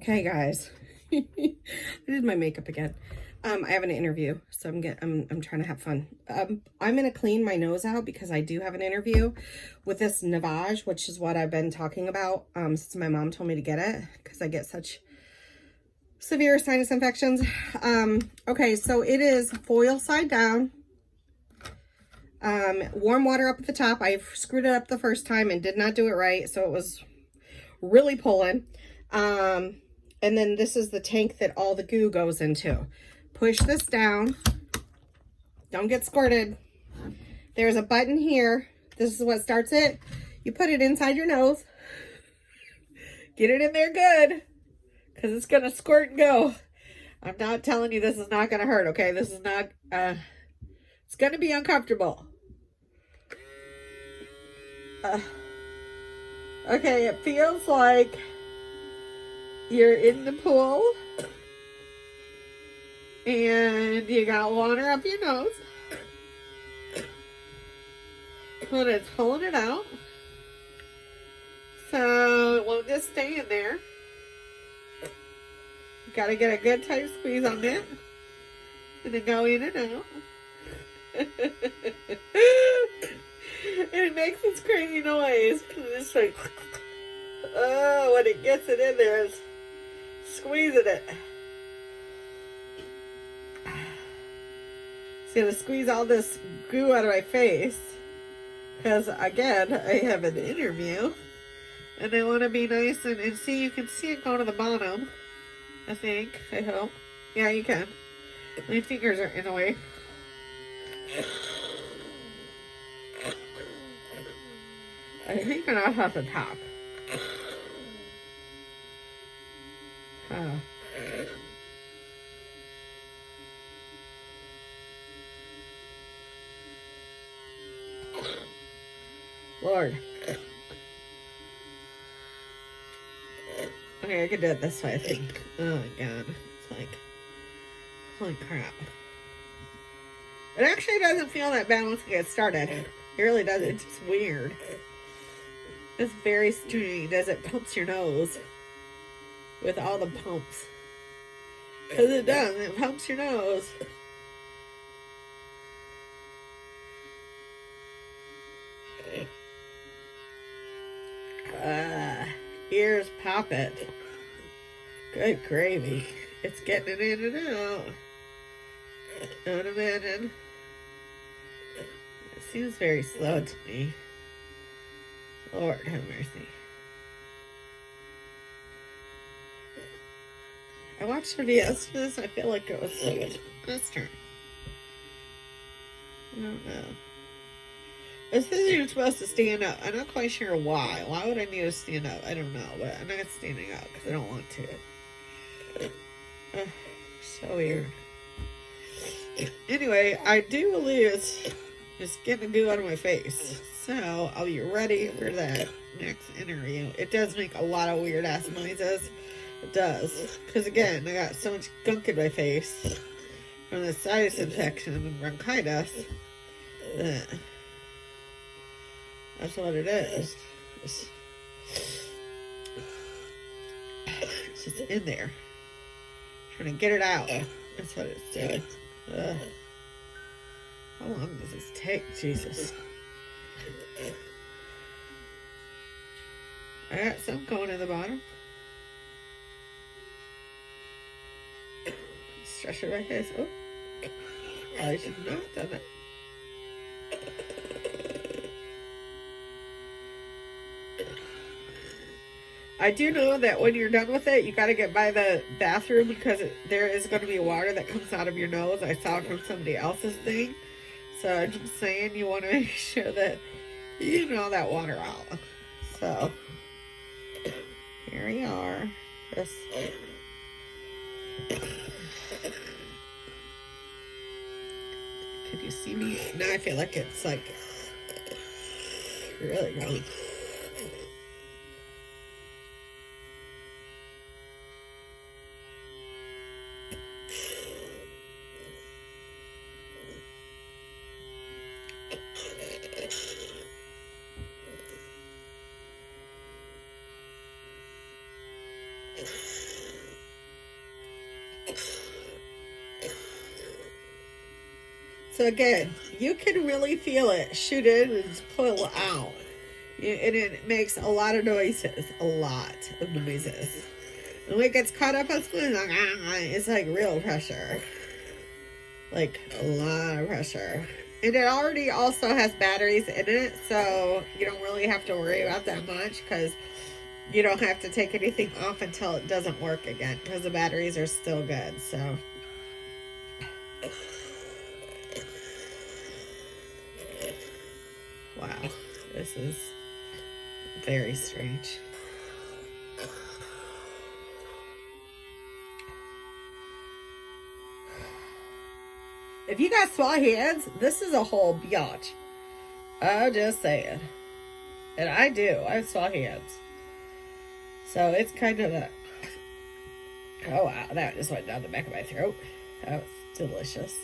Okay, guys, I did my makeup again. I have an interview, so I'm trying to have fun. I'm gonna clean my nose out because I do have an interview with this Naväge, which is what I've been talking about since my mom told me to get it because I get such severe sinus infections. Okay, so it is foil side down. Warm water up at the top. I screwed it up the first time and did not do it right, so it was really pulling. And then this is the tank that all the goo goes into. Push this down. Don't get squirted. There's a button here. This is what starts it. You put it inside your nose. Get it in there good, because it's going to squirt and go. I'm not telling you this is not going to hurt, okay? This is not, it's going to be uncomfortable. Okay, it feels like you're in the pool and you got water up your nose, but it's pulling it out. So it won't just stay in there. You gotta get a good tight squeeze on it and then go in and out. And it makes this crazy noise. It's like, oh, when it gets it in there, it's squeezing it. It's gonna squeeze all this goo out of my face because, again, I have an interview and I want to be nice and see. You can see it go to the bottom, I think. I hope. Yeah, you can. My fingers are in the way. I think it off at the top. Oh. Lord. Okay, I can do it this way, I think. Oh my god. It's like, holy crap. It actually doesn't feel that bad once it gets started. It really doesn't. It's just weird. It's very strange as it pumps your nose with all the pumps. Because it does. It pumps your nose. Ears pop it. Good gravy. It's getting it in and out. Don't imagine. It seems very slow to me. Lord have mercy. I watched somebody else do this. I feel like it was this turn. I don't know. It says you're supposed to stand up. I'm not quite sure why. Why would I need to stand up? I don't know, but I'm not standing up because I don't want to. So weird. Anyway, I do believe it's just getting goo out of my face. So I'll be ready for that next interview. It does make a lot of weird ass noises. It does. Because again, I got so much gunk in my face from the sinus infection and bronchitis that that's what it is. It's just in there. Trying to get it out. That's what it's doing. How long does this take? Jesus. I got some going in the bottom. Stretching my face. Oh. I should not have done that. I do know that when you're done with it, you got to get by the bathroom because there is going to be water that comes out of your nose. I saw it from somebody else's thing. So I'm just saying you want to make sure that you get all that water out. So here we are. Just can you see me? Now I feel like it's like really going. So again, you can really feel it shoot in and just pull out. And it makes a lot of noises. A lot of noises. And when it gets caught up on spoon, it's like real pressure. Like a lot of pressure. And it already also has batteries in it, so you don't really have to worry about that much because you don't have to take anything off until it doesn't work again because the batteries are still good. So wow, this is very strange. If you got small hands, this is a whole biatch. I'm just saying. And I do. I have small hands. So it's kind of a... Oh, wow. That just went down the back of my throat. That was delicious.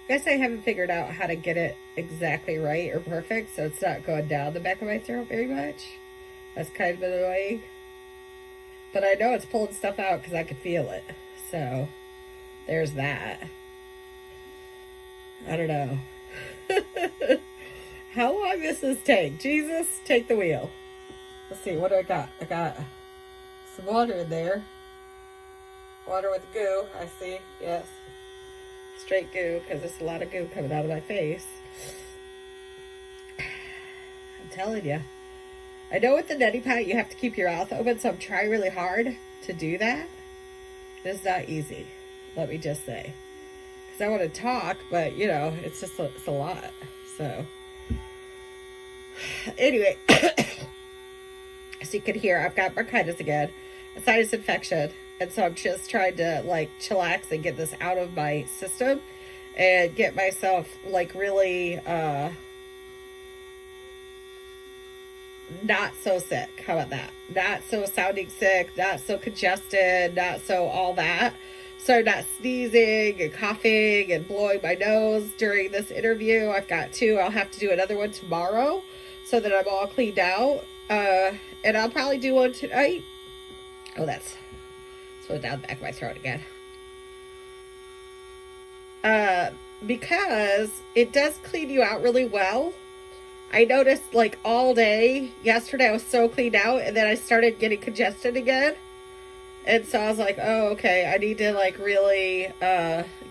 I guess I haven't figured out how to get it exactly right or perfect, so it's not going down the back of my throat very much. That's kind of annoying. But I know it's pulling stuff out because I can feel it. So, there's that. I don't know. How long does this take? Jesus, take the wheel. Let's see, what do I got? I got some water in there. Water with goo, I see, yes. Straight goo, because there's a lot of goo coming out of my face. I'm telling you. I know with the neti pot, you have to keep your mouth open, so I'm trying really hard to do that. It's not easy, let me just say. Because I want to talk, but, you know, it's just it's a lot. So, anyway, as you can hear, I've got bronchitis again, a sinus infection. And so I'm just trying to, like, chillax and get this out of my system and get myself, like, really not so sick. How about that? Not so sounding sick, not so congested, not so all that. So I'm not sneezing and coughing and blowing my nose during this interview. I've got two. I'll have to do another one tomorrow so that I'm all cleaned out. And I'll probably do one tonight. Oh, that's... So down the back of my throat again. Because it does clean you out really well. I noticed like all day yesterday I was so cleaned out and then I started getting congested again. And so I was like, oh, okay, I need to like really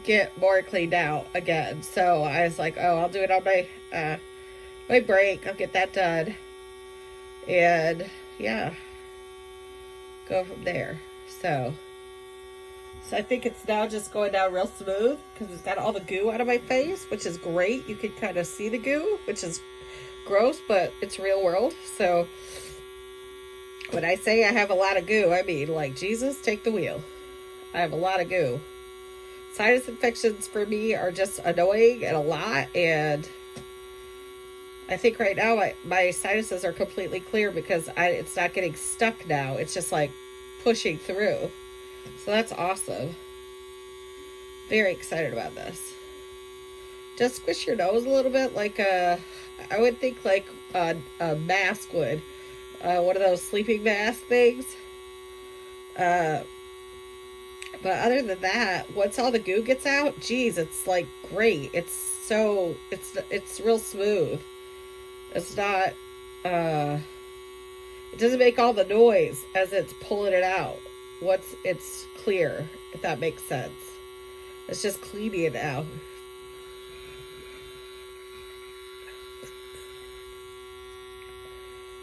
get more cleaned out again. So I was like, oh, I'll do it on my break. I'll get that done. And yeah, go from there. So I think it's now just going down real smooth because it's got all the goo out of my face, which is great. You can kind of see the goo, which is gross, but it's real world. So when I say I have a lot of goo, I mean, like, Jesus, take the wheel. I have a lot of goo. Sinus infections for me are just annoying and a lot. And I think right now my sinuses are completely clear because it's not getting stuck now. It's just like pushing through. So that's awesome. Very excited about this. Just squish your nose a little bit like I would think like a mask would. One of those sleeping mask things. But other than that, once all the goo gets out, geez, it's like great. It's real smooth. It's not, it doesn't make all the noise as it's pulling it out. Once it's clear, if that makes sense. It's just cleaning it out.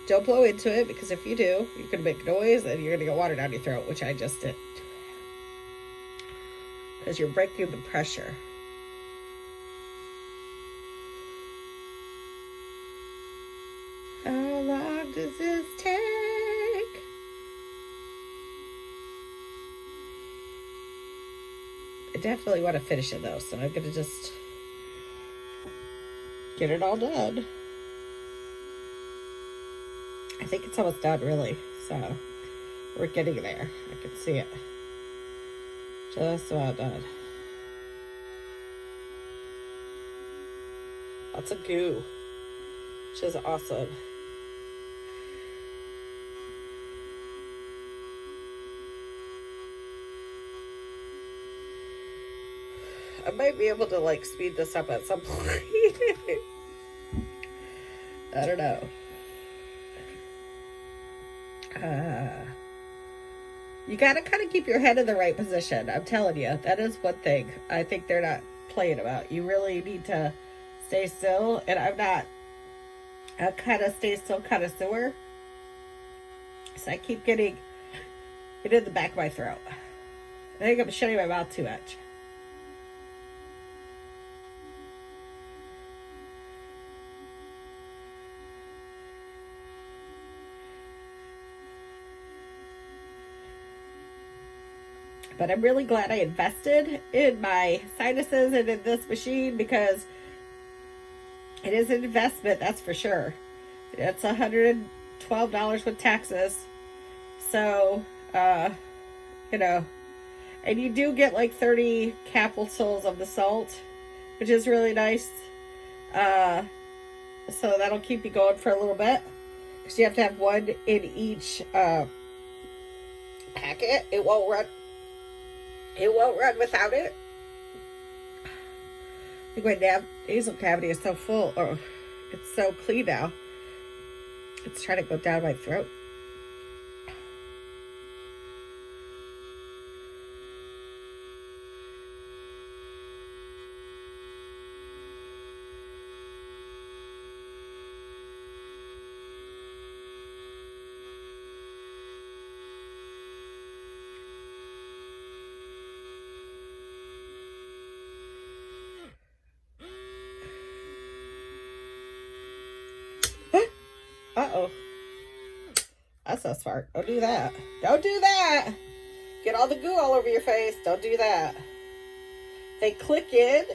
Don't blow into it, because if you do, you're going to make noise and you're going to get water down your throat, which I just did. Because you're breaking the pressure. How long does this take? definitely want to finish it though, so I'm going to just get it all done. I think it's almost done, really. So we're getting there. I can see it. Just about done. Lots of goo, which is awesome. I might be able to like speed this up at some point. I don't know. You got to kind of keep your head in the right position. I'm telling you, that is one thing I think they're not playing about. You really need to stay still, and I'm not a kind of stay still connoisseur. So I keep getting it in the back of my throat. I think I'm shutting my mouth too much. But I'm really glad I invested in my sinuses and in this machine, because it is an investment, that's for sure. It's $112 with taxes. So, you know, and you do get like 30 capsules of the salt, which is really nice. So that'll keep you going for a little bit, because you have to have one in each packet. It won't run without it. I think my nasal cavity is so full, or it's so clean now. It's trying to go down my throat. Uh-oh. That's not smart. Don't do that. Don't do that. Get all the goo all over your face. Don't do that. They click in,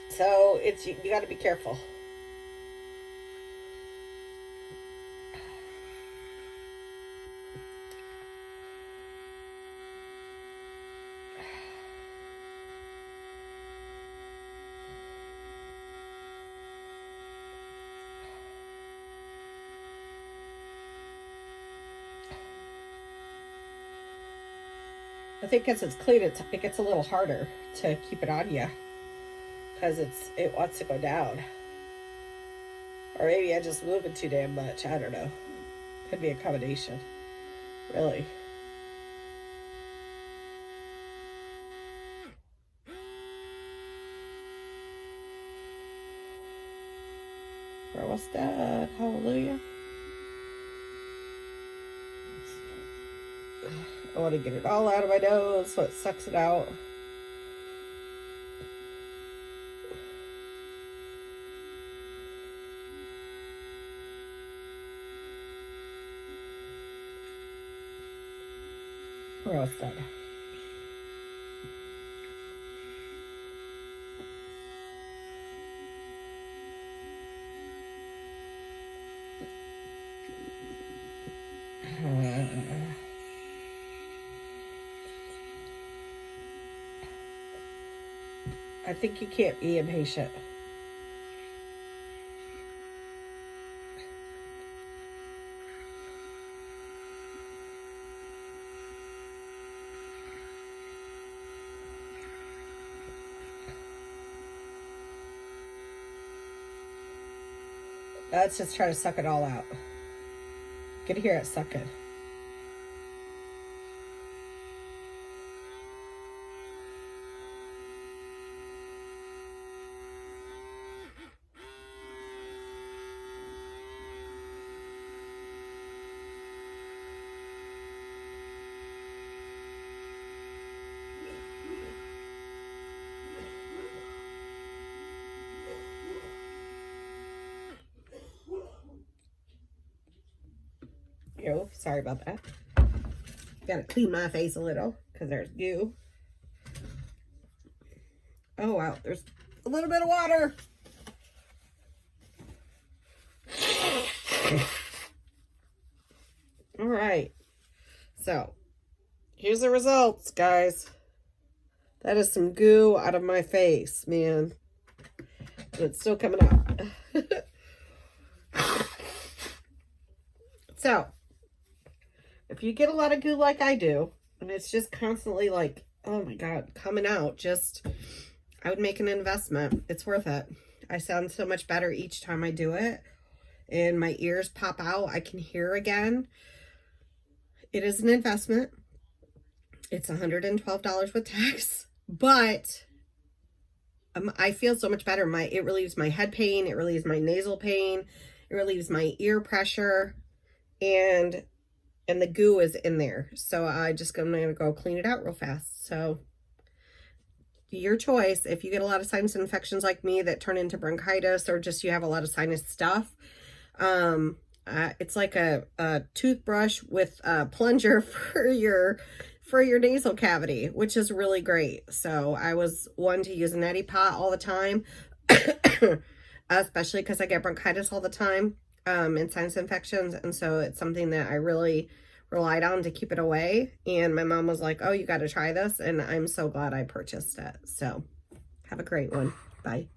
so you got to be careful. I think because it's clean, it gets a little harder to keep it on you, because it wants to go down. Or maybe I just move it too damn much. I don't know. Could be a combination. Really. We're almost done. Hallelujah. I want to get it all out of my nose so it sucks it out. We're almost done. I think you can't be impatient. Let's just try to suck it all out. You can hear it sucking. Oh, sorry about that. Gotta clean my face a little because there's goo. Oh, wow. There's a little bit of water. All right. So, here's the results, guys. That is some goo out of my face, man. But it's still coming out. So, if you get a lot of goo like I do, and it's just constantly like, oh my God, coming out, just, I would make an investment. It's worth it. I sound so much better each time I do it. And my ears pop out. I can hear again. It is an investment. It's $112 with tax. But I feel so much better. It relieves my head pain. It relieves my nasal pain. It relieves my ear pressure. And the goo is in there. So I'm gonna go clean it out real fast. So your choice. If you get a lot of sinus infections like me that turn into bronchitis, or just you have a lot of sinus stuff, it's like a toothbrush with a plunger for your nasal cavity, which is really great. So I was one to use a neti pot all the time, especially because I get bronchitis all the time, and sinus infections. And so it's something that I really relied on to keep it away. And my mom was like, oh, you got to try this. And I'm so glad I purchased it. So have a great one. Bye.